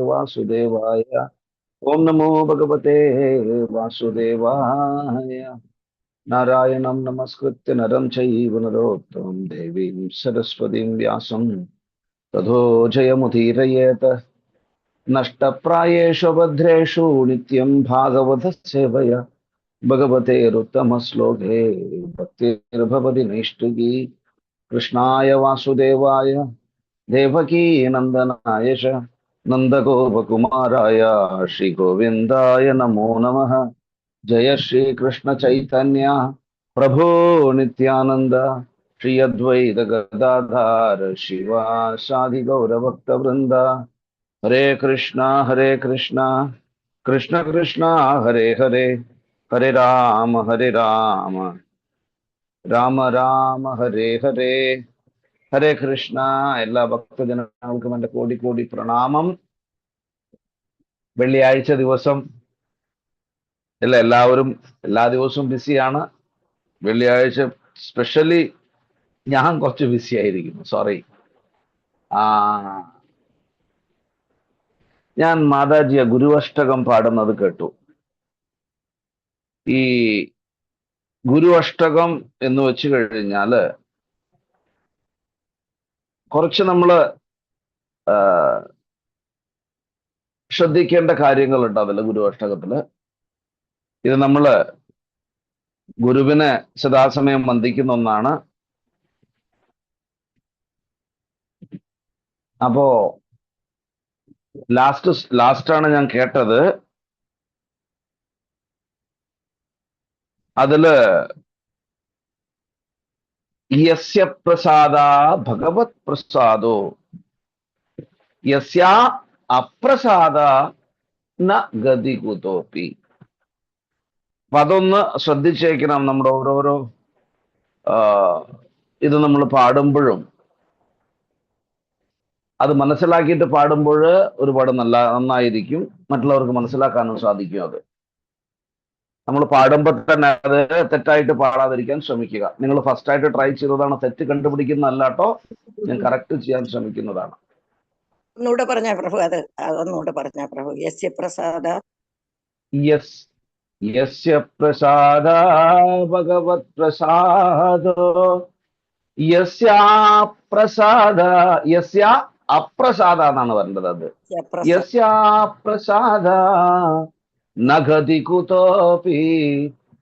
वासुदेवाय। ओम नमो भगवते वासुदेवाय। नारायणं नमस्कृत्य नरं चैव नरोत्तमं देवीं सरस्वतीं व्यासं ततो जयमुदीरयेत। नष्टप्रायेषु भद्रेषु नित्यं भागवतः सेवया भगवतेरुत्तमश्लोके भक्तिर्भवति नैष्ठिकी। कृष्णाय वासुदेवाय देवकी नंदनाय च नंदगोपकुमाराय श्रीगोविन्दाय नमो नमः। जय श्री कृष्ण चैतन्य प्रभो नित्यानंद श्री अद्वैत गदाधर शिवासादि गौरभक्त वृंद। हरे कृष्णा कृष्ण कृष्णा हरे हरे, हरे राम രാമ രാമ ഹരേ ഹരേ, ഹരേ കൃഷ്ണ. എല്ലാ ഭക്തജനങ്ങൾക്കും എൻ്റെ കോടി കോടി പ്രണാമം. വെള്ളിയാഴ്ച ദിവസം എല്ലാവരും എല്ലാ ദിവസവും ബിസിയാണ്. വെള്ളിയാഴ്ച സ്പെഷ്യലി ഞാൻ കുറച്ച് ബിസി ആയിരിക്കുന്നു, സോറി. ആ ഞാൻ മാതാജിയ ഗുരുവഷ്ടകം പാടുന്നത് കേട്ടു. ഈ ഗുരുവഷ്ടകം എന്ന് വെച്ച് കഴിഞ്ഞാല് കുറച്ച് നമ്മള് ശ്രദ്ധിക്കേണ്ട കാര്യങ്ങളുണ്ട് അതില്. ഗുരുവഷ്ടകത്തില് ഇത് നമ്മള് ഗുരുവിനെ സദാസമയം വന്ദിക്കുന്ന ഒന്നാണ്. അപ്പോ ലാസ്റ്റാണ് ഞാൻ കേട്ടത്. അതില് യസ്യ പ്രസാദ ഭഗവത് പ്രസാദോ യസ്യ അപ്രസാദ ന ഗതി കുതോപി. അപ്പൊ അതൊന്ന് ശ്രദ്ധിച്ചേക്കണം. നമ്മുടെ ഓരോരോ ഇത് നമ്മൾ പാടുമ്പോഴും അത് മനസ്സിലാക്കിയിട്ട് പാടുമ്പോൾ ഒരുപാട് നന്നായിരിക്കും. മറ്റുള്ളവർക്ക് മനസ്സിലാക്കാനും സാധിക്കും. അത് നമ്മൾ പാടുമ്പോൾ തന്നെ അത് തെറ്റായിട്ട് പാടാതിരിക്കാൻ ശ്രമിക്കുക. നിങ്ങൾ ഫസ്റ്റ് ആയിട്ട് ട്രൈ ചെയ്തതാണ്, തെറ്റ് കണ്ടുപിടിക്കുന്നതല്ല കേട്ടോ, ഞാൻ കറക്റ്റ് ചെയ്യാൻ ശ്രമിക്കുന്നതാണ്. ഒന്നുകൂടെ പറഞ്ഞ പ്രഭു, അതൊന്നുകൂടെ പറഞ്ഞ പ്രഭു. യസ്യ പ്രസാദ യസ്യ പ്രസാദ ഭഗവത് പ്രസാദോ യസ്യ അപ്രസാദ എന്നാണ് പറയേണ്ടത്. അത് യസ്യ പ്രസാദ നഗതി കുതോപി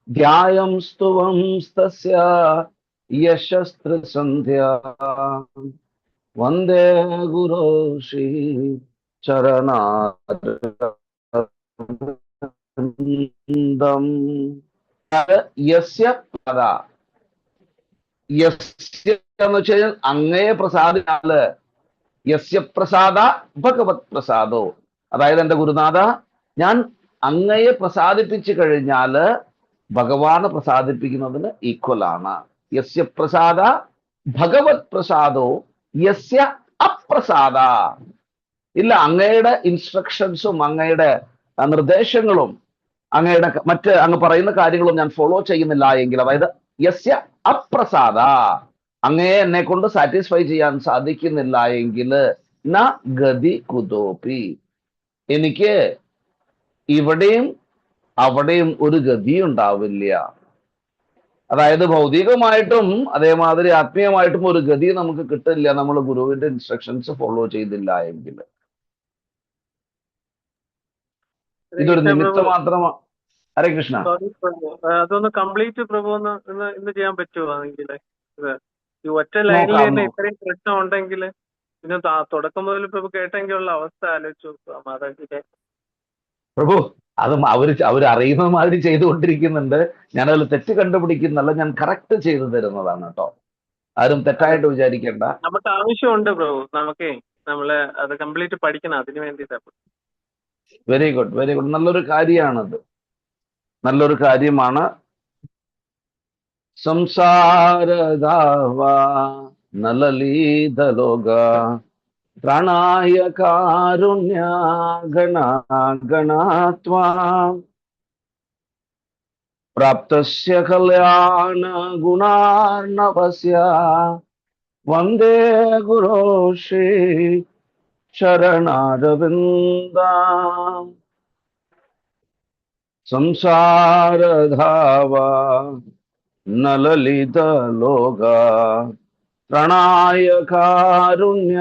ധ്യായം സ്തുവം തസ്യ യശസ്ത്ര സന്ധ്യാ വന്ദേ ഗുരു ശ്രീ ചരണാരവിന്ദം. യസ്യ എന്ന് വെച്ച് കഴിഞ്ഞാൽ അങ്ങയെ പ്രസാദിച്ചാല് യസ്യ പ്രസാദ ഭഗവത് പ്രസാദോ, അതായത് എന്റെ ഗുരുനാഥ, ഞാൻ അങ്ങയെ പ്രസാദിപ്പിച്ചു കഴിഞ്ഞാല് ഭഗവാനെ പ്രസാദിപ്പിക്കുന്നതിന് ഈക്വൽ ആണ്. യസ്യ പ്രസാദ ഭഗവത് പ്രസാദോ യസ്യ അപ്രസാദ. ഇല്ല, അങ്ങയുടെ ഇൻസ്ട്രക്ഷൻസും അങ്ങയുടെ നിർദ്ദേശങ്ങളും അങ്ങയുടെ അങ്ങ് പറയുന്ന കാര്യങ്ങളും ഞാൻ ഫോളോ ചെയ്യുന്നില്ല എങ്കിൽ, അതായത് യസ്യ അപ്രസാദ, അങ്ങയെ എന്നെ കൊണ്ട് സാറ്റിസ്ഫൈ ചെയ്യാൻ സാധിക്കുന്നില്ല എങ്കിൽ ന ഗതി കുതോപി, എനിക്ക് ഇവിടെയും അവിടെയും ഒരു ഗതി ഉണ്ടാവില്ല. അതായത് ഭൗതികമായിട്ടും അതേമാതിരി ആത്മീയമായിട്ടും ഒരു ഗതി നമുക്ക് കിട്ടില്ല നമ്മൾ ഗുരുവിന്റെ ഇൻസ്ട്രക്ഷൻസ് ഫോളോ ചെയ്തില്ല എങ്കിൽ. ഇതൊരു നിമിത്തം മാത്രമാണ്. ഹരേ കൃഷ്ണ. അതൊന്ന് കംപ്ലീറ്റ് പ്രഭു ഇന്ന് ചെയ്യാൻ പറ്റുമോണെങ്കിൽ, ഈ ഒറ്റ ലൈനിൽ തന്നെ ഇത്രയും പ്രശ്നം ഉണ്ടെങ്കിൽ പിന്നെ തുടക്കം മുതൽ പ്രഭു കേട്ടെങ്കിലുള്ള അവസ്ഥ ആലോചിച്ചു മാതാജിയുടെ. പ്രഭു അത് അവരറിയുന്ന മാതിരി ചെയ്തുകൊണ്ടിരിക്കുന്നുണ്ട്. ഞാനതിൽ തെറ്റ് കണ്ടുപിടിക്കുന്നല്ല, ഞാൻ കറക്റ്റ് ചെയ്തു തരുന്നതാണ് കേട്ടോ. ആരും തെറ്റായിട്ട് വിചാരിക്കേണ്ട. നമുക്ക് ആവശ്യമുണ്ട് പ്രഭു, നമ്മള് അത് കംപ്ലീറ്റ് പഠിക്കണം, അതിനു വേണ്ടിയിട്ടാണ്. Very good, very good. നല്ലൊരു കാര്യമാണത്, നല്ലൊരു കാര്യമാണ്. സംസാരധാവ നലലീതലോക പ്രാണായ കാരുണ്യ ഗണാത്വാ പ്രാപ്തസ്യ കല്യാണ ഗുണാർണവസ്യ വന്ദേ ഗുരോ ശ്രീ ചരണാരവിന്ദ സംസാരധാവ നലലിത ലോക പ്രണായ കാരുണ്യ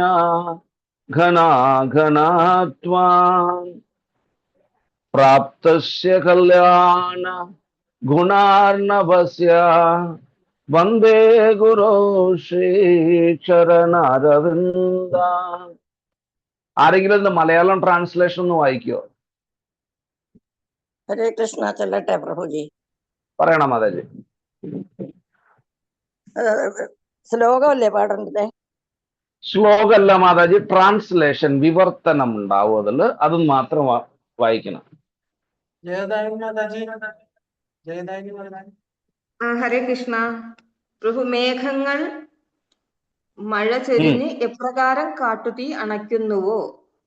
ഘനാഘനാത്വാ പ്രാപ്തസ്യ കല്യാണ ഗുണാർണവസ്യ വന്ദേ ഗുരോ ശ്രീ ചരണാരവിന്ദ. ആരെങ്കിലും ഇതിന്റെ മലയാളം ട്രാൻസ്ലേഷൻ ഒന്ന് വായിക്കോ? ഹരേ കൃഷ്ണ ചെല്ലട്ടെ പ്രഭുജി. പറയണം മാതാജി. ശ്ലോകമല്ലേ പാടേണ്ടത്? ശ്ലോകമല്ല മാതാജി, ട്രാൻസ്ലേഷൻ, വിവർത്തനം ഉണ്ടാവും അതില്, അത് മാത്രം വായിക്കണം. ഹരേ കൃഷ്ണ പ്രഭു. മേഘങ്ങൾ മഴ ചൊരിഞ്ഞ് എപ്രകാരം കാട്ടുതീ അണയ്ക്കുന്നുവോ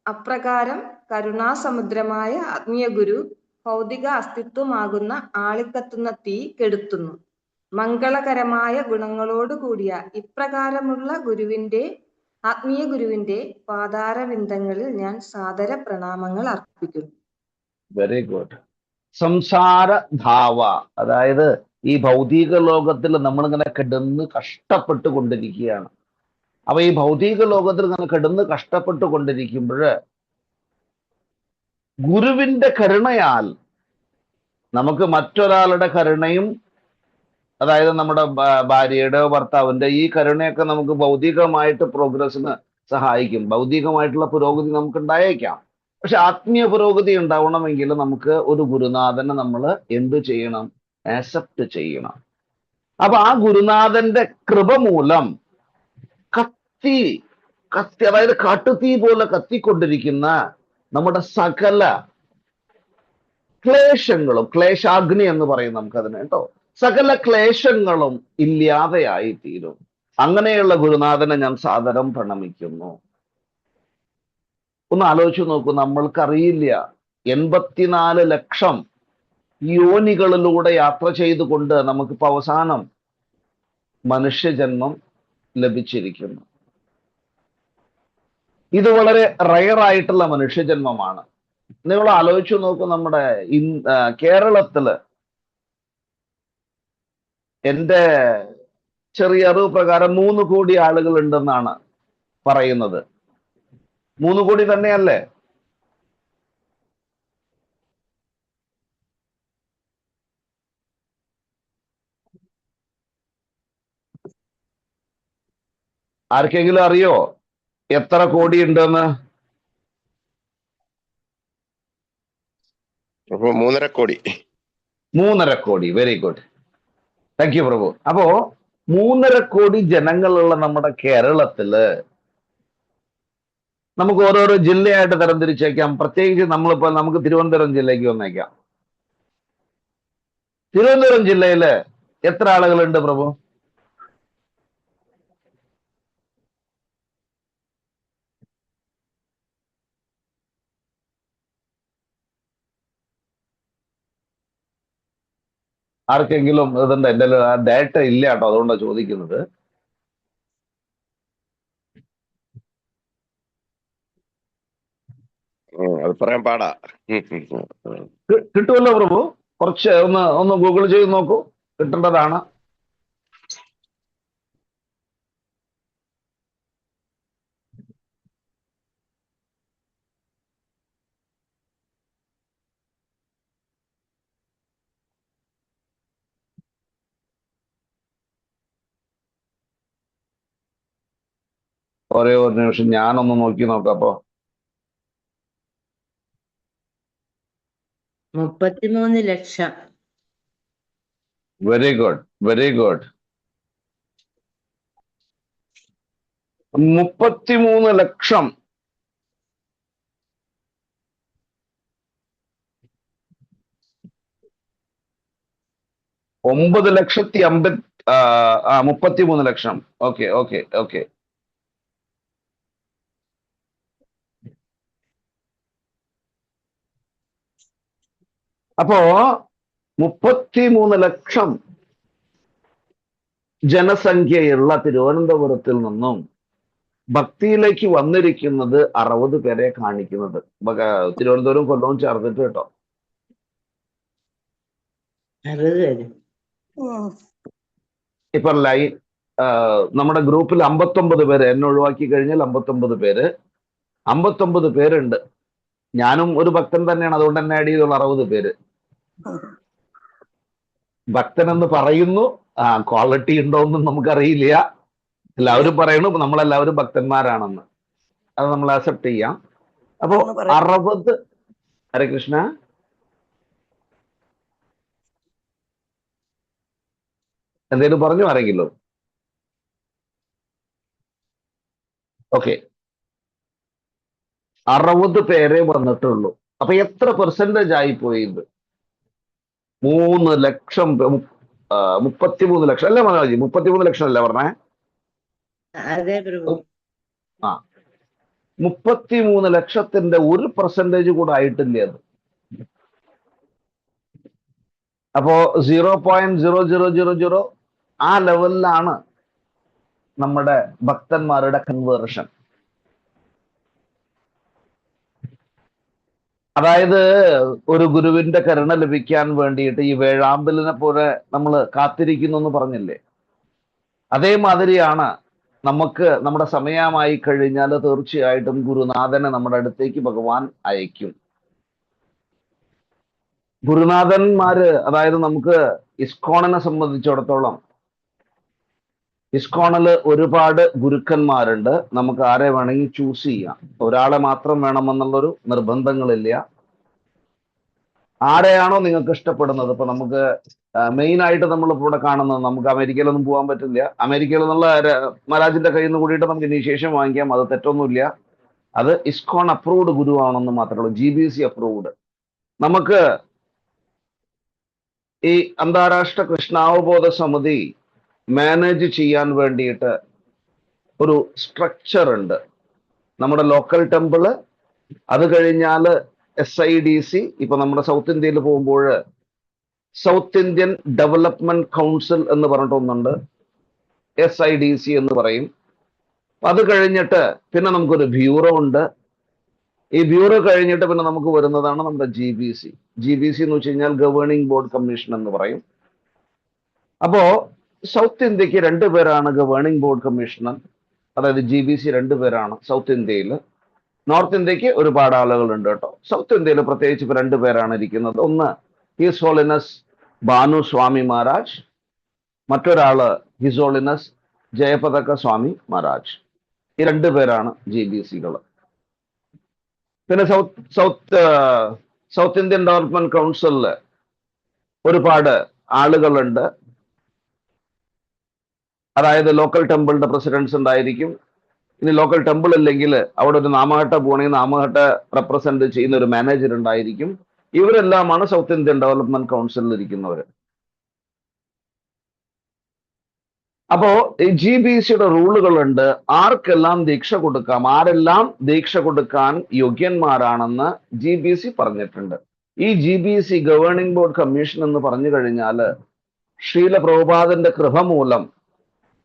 അപ്രകാരം കരുണാസമുദ്രമായ ആത്മീയഗുരു ഭൗതിക അസ്തിത്വമാകുന്ന ആളിക്കത്തുന്ന തീ കെടുത്തുന്നു. മംഗളകരമായ ഗുണങ്ങളോട് കൂടിയ ഇപ്രകാരമുള്ള ആത്മീയ ഗുരുവിന്റെ പാതാരവിന്ദങ്ങളിൽ ഞാൻ സാദര പ്രണാമങ്ങൾ അർപ്പിക്കുന്നു. Very good. സംസാര ധാവ, അതായത് ഈ ഭൗതിക ലോകത്തിൽ നമ്മളിങ്ങനെ കിടന്ന് കഷ്ടപ്പെട്ട് കൊണ്ടിരിക്കുകയാണ്. അപ്പൊ ഈ ഭൗതിക ലോകത്തിൽ ഇങ്ങനെ കിടന്ന് കഷ്ടപ്പെട്ട് കൊണ്ടിരിക്കുമ്പോൾ ഗുരുവിന്റെ കരുണയാൽ നമുക്ക് മറ്റൊരാളുടെ കരുണയും, അതായത് നമ്മുടെ ഭാര്യയുടെ ഭർത്താവിന്റെ ഈ കരുണയൊക്കെ നമുക്ക് ഭൗതികമായിട്ട് പ്രോഗ്രസ്സിന് സഹായിക്കും. ഭൗതികമായിട്ടുള്ള പുരോഗതി നമുക്ക് ഉണ്ടായേക്കാം. പക്ഷെ ആത്മീയ പുരോഗതി ഉണ്ടാവണമെങ്കിൽ നമുക്ക് ഒരു ഗുരുനാഥനെ നമ്മൾ എന്ത് ചെയ്യണം? ആക്സെപ്റ്റ് ചെയ്യണം. അപ്പൊ ആ ഗുരുനാഥന്റെ കൃപ മൂലം കത്തി അതായത് കാട്ടുതീ പോലെ കത്തിക്കൊണ്ടിരിക്കുന്ന നമ്മുടെ സകല ക്ലേശങ്ങളും, ക്ലേശാഗ്നി എന്ന് പറയും നമുക്കതിന് കേട്ടോ, സകല ക്ലേശങ്ങളും ഇല്ലാതെയായി തീരും. അങ്ങനെയുള്ള ഗുരുനാഥനെ ഞാൻ സാദരം പ്രണമിക്കുന്നു. ഒന്ന് ആലോചിച്ചു നോക്കൂ, നമ്മൾക്കറിയില്ല 84 ലക്ഷം യോനികളിലൂടെ യാത്ര ചെയ്തുകൊണ്ട് നമുക്കിപ്പോ അവസാനം മനുഷ്യജന്മം ലഭിച്ചിരിക്കുന്നു. ഇത് വളരെ റയർ ആയിട്ടുള്ള മനുഷ്യജന്മമാണ്. നിങ്ങൾ ആലോചിച്ചു നോക്കൂ, നമ്മുടെ കേരളത്തില് എൻ്റെ ചെറിയ അറിവ് പ്രകാരം 3 കോടി ആളുകൾ ഉണ്ടെന്നാണ് പറയുന്നത്. 3 കോടി തന്നെയല്ലേ? ആർക്കെങ്കിലും അറിയോ എത്ര കോടി ഉണ്ടെന്ന്? 3.5 കോടി. 3.5 കോടി. വെരി ഗുഡ്, താങ്ക് യു പ്രഭു. അപ്പോ 3.5 കോടി ജനങ്ങളുള്ള നമ്മുടെ കേരളത്തില് നമുക്ക് ഓരോരോ ജില്ലയായിട്ട് തരംതിരിച്ചേക്കാം. പ്രത്യേകിച്ച് നമ്മളിപ്പോ നമുക്ക് തിരുവനന്തപുരം ജില്ലയ്ക്ക് വന്നേക്കാം. തിരുവനന്തപുരം ജില്ലയില് എത്ര ആളുകളുണ്ട് പ്രഭു? ആർക്കെങ്കിലും ഇതുണ്ട്? എൻ്റെ ആ ഡേറ്റ ഇല്ല കേട്ടോ, അതുകൊണ്ടാണ് ചോദിക്കുന്നത്. അത് പറയാൻ പാടാ. കിട്ടുമല്ലോ പ്രഭു? കുറച്ച് ഒന്ന് ഗൂഗിൾ ചെയ്ത് നോക്കൂ, കിട്ടേണ്ടതാണ്. ഒരേ ഒരു നിമിഷം ഞാനൊന്ന് നോക്കി നോക്കാം. അപ്പോ 33 lakh. Very good, very good. 33 lakh. ഒമ്പത് ലക്ഷത്തി 33 ലക്ഷം. Okay okay okay. അപ്പോ 33 ലക്ഷം ജനസംഖ്യയുള്ള തിരുവനന്തപുരത്തിൽ നിന്നും ഭക്തിയിലേക്ക് വന്നിരിക്കുന്നത് 60 പേരെ കാണിക്കുന്നത്. തിരുവനന്തപുരം കൊല്ലവും ചേർത്തിട്ട് കേട്ടോ. 60 പേര്. ഇപ്പൊ ലൈൻ നമ്മുടെ ഗ്രൂപ്പിൽ 59 പേര്, എന്നെ ഒഴിവാക്കി കഴിഞ്ഞാൽ 59 പേര്. 59 പേരുണ്ട്. ഞാനും ഒരു ഭക്തൻ തന്നെയാണ്, അതുകൊണ്ട് തന്നെ ആഡ് ചെയ്തുള്ള 60 പേര്. ഭക്തൻ എന്ന് പറയുന്നു, ക്വാളിറ്റി ഉണ്ടോ എന്നും നമുക്കറിയില്ല. എല്ലാവരും പറയണു നമ്മളെല്ലാവരും ഭക്തന്മാരാണെന്ന്. അത് നമ്മൾ അക്സെപ്റ്റ് ചെയ്യാം. അപ്പോ 60. ഹരേ കൃഷ്ണ. എന്തേലും പറഞ്ഞു ആരെങ്കിലോ? ഓക്കെ, 60 പേരെ വന്നിട്ടുള്ളൂ. അപ്പൊ എത്ര പെർസെന്റേജ് ആയി പോയി ഇത്? 3 ലക്ഷം, 33 ലക്ഷം അല്ലേ മനോജി? 33 ലക്ഷം അല്ലേ പറഞ്ഞേ? അതെ പ്രഭു. 33 ലക്ഷത്തിന്റെ 1% കൂടെ ആയിട്ടില്ല അത്. അപ്പോ 0.0000 ആ ലെവലിലാണ് നമ്മുടെ ഭക്തന്മാരുടെ കൺവേർഷൻ. അതായത് ഒരു ഗുരുവിന്റെ കരുണ ലഭിക്കാൻ വേണ്ടിയിട്ട് ഈ വേഴാമ്പലിനെ പോലെ നമ്മൾ കാത്തിരിക്കുന്നു എന്ന് പറഞ്ഞില്ലേ, അതേമാതിരിയാണ് നമുക്ക് നമ്മുടെ സമയമായി കഴിഞ്ഞാൽ തീർച്ചയായിട്ടും ഗുരുനാഥനെ നമ്മുടെ അടുത്തേക്ക് ഭഗവാൻ അയക്കും. ഗുരുനാഥന്മാര്, അതായത് നമുക്ക് ഇസ്കോണിനെ സംബന്ധിച്ചിടത്തോളം ഇസ്കോണില് ഒരുപാട് ഗുരുക്കന്മാരുണ്ട്. നമുക്ക് ആരെ വേണമെങ്കിൽ ചൂസ് ചെയ്യാം. ഒരാളെ മാത്രം വേണമെന്നുള്ളൊരു നിർബന്ധങ്ങളില്ല. ആരെയാണോ നിങ്ങൾക്ക് ഇഷ്ടപ്പെടുന്നത്. ഇപ്പൊ നമുക്ക് മെയിൻ ആയിട്ട് നമ്മൾ ഇവിടെ കാണുന്നത്, നമുക്ക് അമേരിക്കയിലൊന്നും പോകാൻ പറ്റില്ല. അമേരിക്കയിൽ നിന്നുള്ള മഹാരാജിന്റെ കയ്യിൽ നിന്ന് കൂടിയിട്ട് നമുക്ക് ഇനീഷ്യേഷൻ വാങ്ങിക്കാം, അത് തെറ്റൊന്നുമില്ല. അത് ഇസ്കോൺ അപ്രൂവ്ഡ് ഗുരുവാണെന്ന് മാത്രമേ ഉള്ളൂ, GBC അപ്രൂവ്ഡ്. നമുക്ക് ഈ അന്താരാഷ്ട്ര കൃഷ്ണാവബോധ സമിതി മാനേജ് ചെയ്യാൻ വേണ്ടിയിട്ട് ഒരു സ്ട്രക്ചർ ഉണ്ട്. നമ്മുടെ ലോക്കൽ ടെമ്പിള്, അത് കഴിഞ്ഞാൽ SIDC. ഇപ്പൊ നമ്മുടെ സൗത്ത് ഇന്ത്യയിൽ പോകുമ്പോൾ സൗത്ത് ഇന്ത്യൻ ഡെവലപ്മെന്റ് കൗൺസിൽ എന്ന് പറഞ്ഞിട്ടൊന്നുണ്ട്, SIDC എന്ന് പറയും. അത് കഴിഞ്ഞിട്ട് പിന്നെ നമുക്കൊരു ബ്യൂറോ ഉണ്ട്. ഈ ബ്യൂറോ കഴിഞ്ഞിട്ട് പിന്നെ നമുക്ക് വരുന്നതാണ് നമ്മുടെ GBC. GBC എന്ന് വെച്ച് കഴിഞ്ഞാൽ ഗവേണിംഗ് ബോർഡ് കമ്മീഷൻ എന്ന് പറയും. അപ്പോ സൗത്ത് ഇന്ത്യക്ക് 2 പേരാണ് ഗവേണിംഗ് ബോർഡ് കമ്മീഷണർ, അതായത് GBC 2 പേരാണ് സൗത്ത് ഇന്ത്യയിൽ. നോർത്ത് ഇന്ത്യക്ക് ഒരുപാട് ആളുകളുണ്ട് കേട്ടോ. സൗത്ത് ഇന്ത്യയിൽ പ്രത്യേകിച്ച് ഇപ്പൊ 2 പേരാണ് ഇരിക്കുന്നത്. ഒന്ന് ഹിസ് ഹോളിനസ് ഭാനു സ്വാമി മഹാരാജ്, മറ്റൊരാള് ഹിസ് ഹോളിനസ് ജയപതക സ്വാമി മഹാരാജ്. ഈ 2 പേരാണ് GBCകൾ. പിന്നെ സൗത്ത് ഇന്ത്യൻ ഡെവലപ്മെന്റ് കൗൺസിലില് ഒരുപാട് ആളുകളുണ്ട്. അതായത് ലോക്കൽ ടെമ്പിളിന്റെ പ്രസിഡൻസ് ഉണ്ടായിരിക്കും. ഇനി ലോക്കൽ ടെമ്പിൾ ഇല്ലെങ്കിൽ അവിടെ ഒരു നാമഘട്ട പോകണമെങ്കിൽ നാമഘട്ട റെപ്രസെന്റ് ചെയ്യുന്ന ഒരു മാനേജർ ഉണ്ടായിരിക്കും. ഇവരെല്ലാമാണ് സൗത്ത് ഇന്ത്യൻ ഡെവലപ്മെന്റ് കൗൺസിലിൽ ഇരിക്കുന്നവർ. അപ്പോ ഈ GBCയുടെ റൂളുകളുണ്ട്. ആർക്കെല്ലാം ദീക്ഷ കൊടുക്കാം, ആരെല്ലാം ദീക്ഷ കൊടുക്കാൻ യോഗ്യന്മാരാണെന്ന് GBC പറഞ്ഞിട്ടുണ്ട്. ഈ GBC ഗവേണിംഗ് ബോർഡ് കമ്മീഷൻ എന്ന് പറഞ്ഞു കഴിഞ്ഞാൽ ശ്രീല പ്രഭുപാദന്റെ കൃപ മൂലം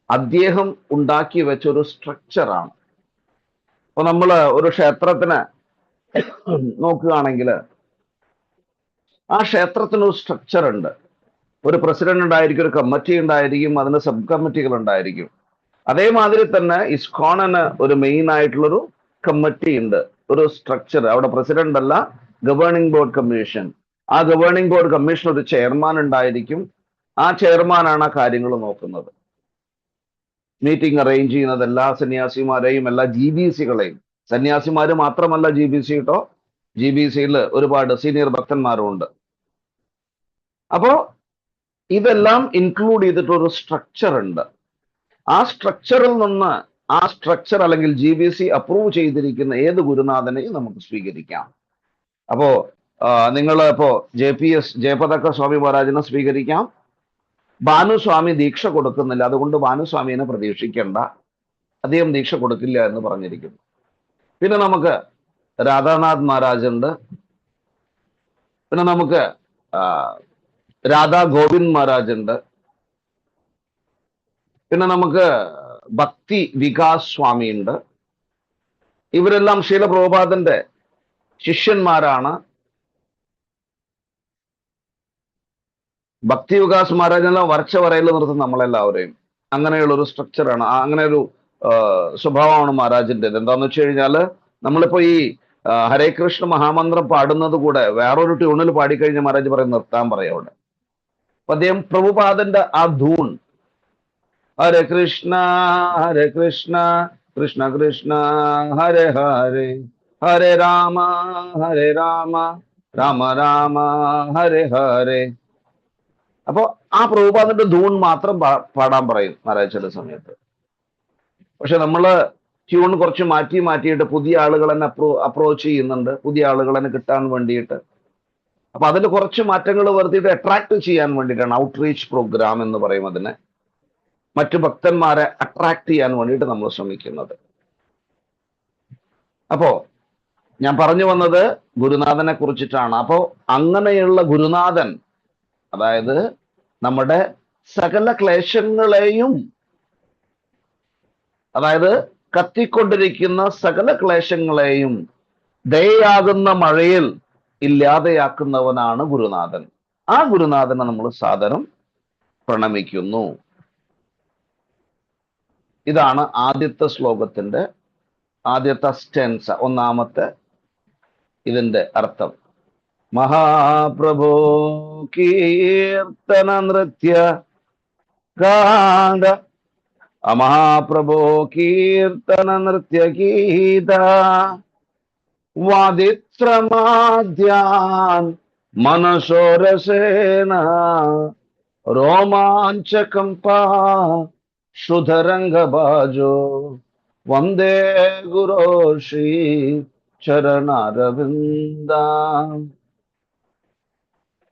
അദ്ദേഹം ഉണ്ടാക്കി വെച്ചൊരു സ്ട്രക്ചറാണ്. അപ്പൊ നമ്മൾ ഒരു ക്ഷേത്രത്തിന് നോക്കുകയാണെങ്കിൽ ആ ക്ഷേത്രത്തിനൊരു സ്ട്രക്ചർ ഉണ്ട്. ഒരു പ്രസിഡന്റ് ഉണ്ടായിരിക്കും, ഒരു കമ്മിറ്റി ഉണ്ടായിരിക്കും, അതിന് സബ് കമ്മിറ്റികൾ ഉണ്ടായിരിക്കും. അതേമാതിരി തന്നെ ഇസ്കോണിന് ഒരു മെയിൻ ആയിട്ടുള്ളൊരു കമ്മിറ്റി ഉണ്ട്, ഒരു സ്ട്രക്ചർ. അവിടെ പ്രസിഡന്റ് അല്ല, ഗവേണിംഗ് ബോർഡ് കമ്മീഷൻ. ആ ഗവേണിംഗ് ബോർഡ് കമ്മീഷൻ ഒരു ചെയർമാൻ ഉണ്ടായിരിക്കും. ആ ചെയർമാനാണ് ആ കാര്യങ്ങൾ നോക്കുന്നത്. മീറ്റിംഗ് അറേഞ്ച് ചെയ്യുന്നത് എല്ലാ സന്യാസിമാരെയും എല്ലാ GBCകളെയും. സന്യാസിമാര് മാത്രമല്ല GBC കേട്ടോ, GBCയിൽ ഒരുപാട് സീനിയർ ഭക്തന്മാരും ഉണ്ട്. അപ്പോ ഇതെല്ലാം ഇൻക്ലൂഡ് ചെയ്തിട്ടൊരു സ്ട്രക്ചർ ഉണ്ട്. ആ സ്ട്രക്ചറിൽ നിന്ന് ആ സ്ട്രക്ചർ അല്ലെങ്കിൽ GBC അപ്രൂവ് ചെയ്തിരിക്കുന്ന ഏത് ഗുരുനാഥനെയും നമുക്ക് സ്വീകരിക്കാം. അപ്പോ നിങ്ങൾ ഇപ്പോ JPS ജയപതക സ്വാമി മഹാരാജിനെ സ്വീകരിക്കാം. ഭാനുസ്വാമി ദീക്ഷ കൊടുക്കുന്നില്ല, അതുകൊണ്ട് ഭാനുസ്വാമിനെ പ്രതീക്ഷിക്കേണ്ട, അദ്ദേഹം ദീക്ഷ കൊടുക്കില്ല എന്ന് പറഞ്ഞിരിക്കുന്നു. പിന്നെ നമുക്ക് രാധാനാഥ് മഹാരാജ് ഉണ്ട്. പിന്നെ നമുക്ക് രാധാ ഗോവിന്ദ് മഹാരാജ് ഉണ്ട്. പിന്നെ നമുക്ക് ഭക്തി വികാസ് സ്വാമി ഉണ്ട്. ഇവരെല്ലാം ശീല പ്രഭുപാദന്റെ ശിഷ്യന്മാരാണ്. ഭക്തി വികാസ് മഹാരാജെല്ലാം വരച്ച വരയിൽ നിർത്തും നമ്മളെല്ലാവരെയും. അങ്ങനെയുള്ള ഒരു സ്ട്രക്ചറാണ്, അങ്ങനെ ഒരു സ്വഭാവമാണ് മഹാരാജിൻ്റെത്. എന്താന്ന് വെച്ച് കഴിഞ്ഞാല് നമ്മളിപ്പോ ഈ ഹരേ കൃഷ്ണ മഹാമന്ത്രം പാടുന്നത് കൂടെ വേറൊരു ട്യൂണിൽ പാടിക്കഴിഞ്ഞാൽ മഹാരാജ് പറയും നിർത്താൻ പറയാം അവിടെ. അപ്പൊ അദ്ദേഹം പ്രഭുപാദന്റെ ആ ധൂൺ ഹരേ കൃഷ്ണ കൃഷ്ണ കൃഷ്ണ ഹരേ ഹരേ ഹരേ രാമ രാമ രാമ ഹരേ ഹരേ. അപ്പോ ആ പ്രഭുപാദന്റെ ധൂൺ മാത്രം പാടാൻ പറയും മഹാരാജ് ചില സമയത്ത്. പക്ഷെ നമ്മള് ട്യൂൺ കുറച്ച് മാറ്റിയിട്ട് പുതിയ ആളുകൾ തന്നെ അപ്രോച്ച് ചെയ്യുന്നുണ്ട്, പുതിയ ആളുകൾ തന്നെ കിട്ടാൻ വേണ്ടിയിട്ട്. അപ്പൊ അതിൽ കുറച്ച് മാറ്റങ്ങൾ വരുത്തിയിട്ട് അട്രാക്ട് ചെയ്യാൻ വേണ്ടിയിട്ടാണ് ഔട്ട്റീച്ച് പ്രോഗ്രാം എന്ന് പറയും അതിനെ. മറ്റു ഭക്തന്മാരെ അട്രാക്ട് ചെയ്യാൻ വേണ്ടിയിട്ട് നമ്മൾ ശ്രമിക്കുന്നത്. അപ്പോ ഞാൻ പറഞ്ഞു വന്നത് ഗുരുനാഥനെ കുറിച്ചിട്ടാണ്. അപ്പോ അങ്ങനെയുള്ള ഗുരുനാഥൻ, അതായത് നമ്മുടെ സകല ക്ലേശങ്ങളെയും, അതായത് കത്തിക്കൊണ്ടിരിക്കുന്ന സകല ക്ലേശങ്ങളെയും ദയയാകുന്ന മഴയിൽ ഇല്ലാതെയാക്കുന്നവനാണ് ഗുരുനാഥൻ. ആ ഗുരുനാഥനെ നമ്മൾ സാദരം പ്രണമിക്കുന്നു. ഇതാണ് ആദ്യത്തെ ശ്ലോകത്തിന്റെ ആദ്യത്തെ സ്റ്റെൻസ, ഒന്നാമത്തെ ഇതിന്റെ അർത്ഥം. മഹാപ്രഭോ കീർത്തന നൃത്യ ഗാന മഹാപ്രഭോ കീർത്തന നൃത്യ ഗീത വാദിത്രമാദ്യാൻ മനസോരസേന രോമാഞ്ചകംപാ ശുധരംഗബാജോ വന്ദേ ഗുരോ ശ്രീ ചരണാരവിന്ദ.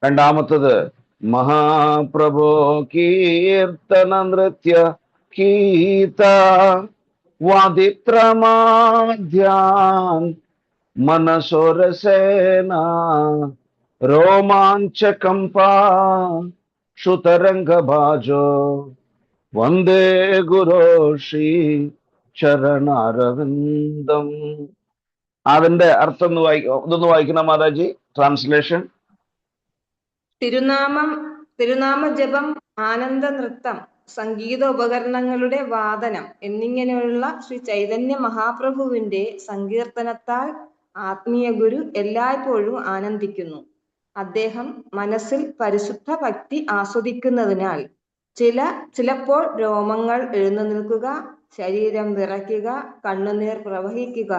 രണ്ടാമത്തത് മഹാപ്രഭോ കീർത്തന നൃത്യ ഗീത വാദിത്രമാദ്യാൻ മനസോരസേന രോമാഞ്ചകംപാ ശുതരംഗഭാജോ വന്ദേ ഗുരോ ശ്രീ ചരണാരവിന്ദം. അതിന്റെ അർത്ഥം ഇതൊന്ന് വായിക്കണം മഹാരാജി, ട്രാൻസ്ലേഷൻ. തിരുനാമ ജപം, ആനന്ദ നൃത്തം, സംഗീത ഉപകരണങ്ങളുടെ വാദനം എന്നിങ്ങനെയുള്ള ശ്രീ ചൈതന്യ മഹാപ്രഭുവിന്റെ സങ്കീർത്തനത്താൽ ആത്മീയ ഗുരു എല്ലായ്പ്പോഴും ആനന്ദിക്കുന്നു. അദ്ദേഹം മനസ്സിൽ പരിശുദ്ധ ഭക്തി ആസ്വദിക്കുന്നതിനാൽ ചിലപ്പോൾ രോമങ്ങൾ എഴുന്നു നിൽക്കുക, ശരീരം വിറയ്ക്കുക, കണ്ണുനീർ പ്രവഹിക്കുക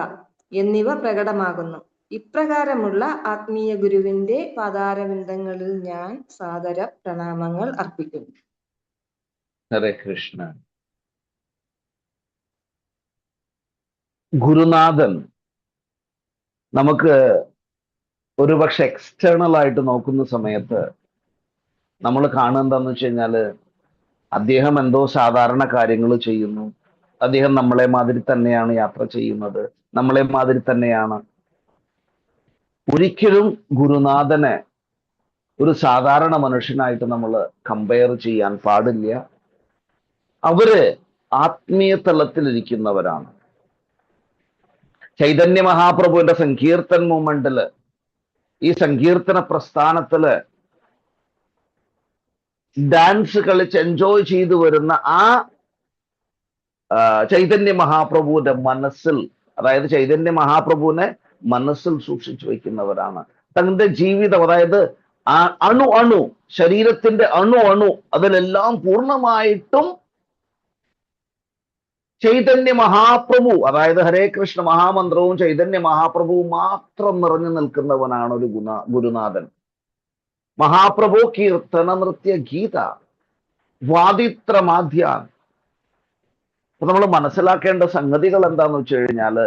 എന്നിവ പ്രകടമാകുന്നു. ഇപ്രകാരമുള്ള ആത്മീയ ഗുരുവിന്റെ പാതാരവിന്ദങ്ങളിൽ ഞാൻ സാദര പ്രണാമങ്ങൾ അർപ്പിക്കുന്നു. ഹരേ കൃഷ്ണ. ഗുരുനാഥൻ നമുക്ക് ഒരുപക്ഷെ എക്സ്റ്റേണൽ ആയിട്ട് നോക്കുന്ന സമയത്ത് നമ്മൾ കാണുന്നതെന്ന് വെച്ച് കഴിഞ്ഞാല് അദ്ദേഹം എന്തോ സാധാരണ കാര്യങ്ങൾ ചെയ്യുന്നു, അദ്ദേഹം നമ്മളെ മാതിരി തന്നെയാണ് യാത്ര ചെയ്യുന്നത്, നമ്മളെ മാതിരി തന്നെയാണ്. ഒരിക്കലും ഗുരുനാഥനെ ഒരു സാധാരണ മനുഷ്യനായിട്ട് നമ്മൾ കമ്പയർ ചെയ്യാൻ പാടില്ല. അവര് ആത്മീയ തലത്തിലിരിക്കുന്നവരാണ്. ചൈതന്യ മഹാപ്രഭുവിന്റെ സങ്കീർത്തൻ മൂവ്മെന്റില്, ഈ സങ്കീർത്തന പ്രസ്ഥാനത്തില് ഡാൻസ് കളിച്ച് എൻജോയ് ചെയ്തു വരുന്ന ആ ചൈതന്യ മഹാപ്രഭുവിന്റെ മനസ്സിൽ, അതായത് ചൈതന്യ മഹാപ്രഭുവിനെ മനസ്സിൽ സൂക്ഷിച്ചു വയ്ക്കുന്നവരാണ്. തന്റെ ജീവിതം, അതായത് ആ അണു ശരീരത്തിന്റെ അണു അതിലെല്ലാം പൂർണ്ണമായിട്ടും ചൈതന്യ മഹാപ്രഭു, അതായത് ഹരേ കൃഷ്ണ മഹാമന്ത്രവും ചൈതന്യ മഹാപ്രഭുവും മാത്രം നിറഞ്ഞു നിൽക്കുന്നവനാണ് ഒരു ഗുരുനാഥൻ. മഹാപ്രഭു കീർത്തന നൃത്യ ഗീത വാദിത്രമാധ്യാൻ. അപ്പൊ നമ്മൾ മനസ്സിലാക്കേണ്ട സംഗതികൾ എന്താന്ന് വെച്ച് കഴിഞ്ഞാല്,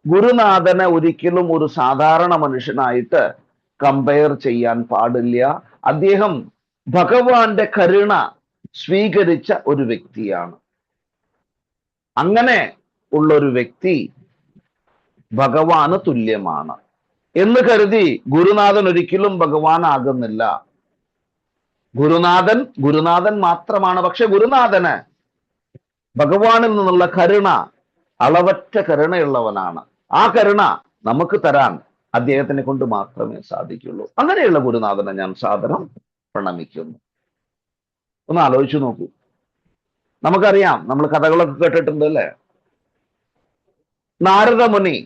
ഗുരുനാഥനെ ഒരിക്കലും ഒരു സാധാരണ മനുഷ്യനായിട്ട് കമ്പയർ ചെയ്യാൻ പാടില്ല. അദ്ദേഹം ഭഗവാന്റെ കരുണ സ്വീകരിച്ച ഒരു വ്യക്തിയാണ്. അങ്ങനെ ഉള്ള ഒരു വ്യക്തി ഭഗവാന് തുല്യമാണ് എന്ന് കരുതി ഗുരുനാഥൻ ഒരിക്കലും ഭഗവാൻ ആകുന്നില്ല. ഗുരുനാഥൻ മാത്രമാണ്. പക്ഷെ ഗുരുനാഥന് ഭഗവാനിൽ നിന്നുള്ള കരുണ അളവറ്റ കരുണയുള്ളവനാണ്. ആ കരുണ നമുക്ക് തരാൻ അദ്ദേഹത്തിനെ കൊണ്ട് മാത്രമേ സാധിക്കുള്ളൂ. അങ്ങനെയുള്ള ഗുരുനാഥനെ ഞാൻ സാദരം പ്രണമിക്കുന്നു. ഒന്ന് ആലോചിച്ചു നോക്കൂ. നമുക്കറിയാം, നമ്മൾ കഥകളൊക്കെ കേട്ടിട്ടുണ്ട് അല്ലേ? നാരദ മുനി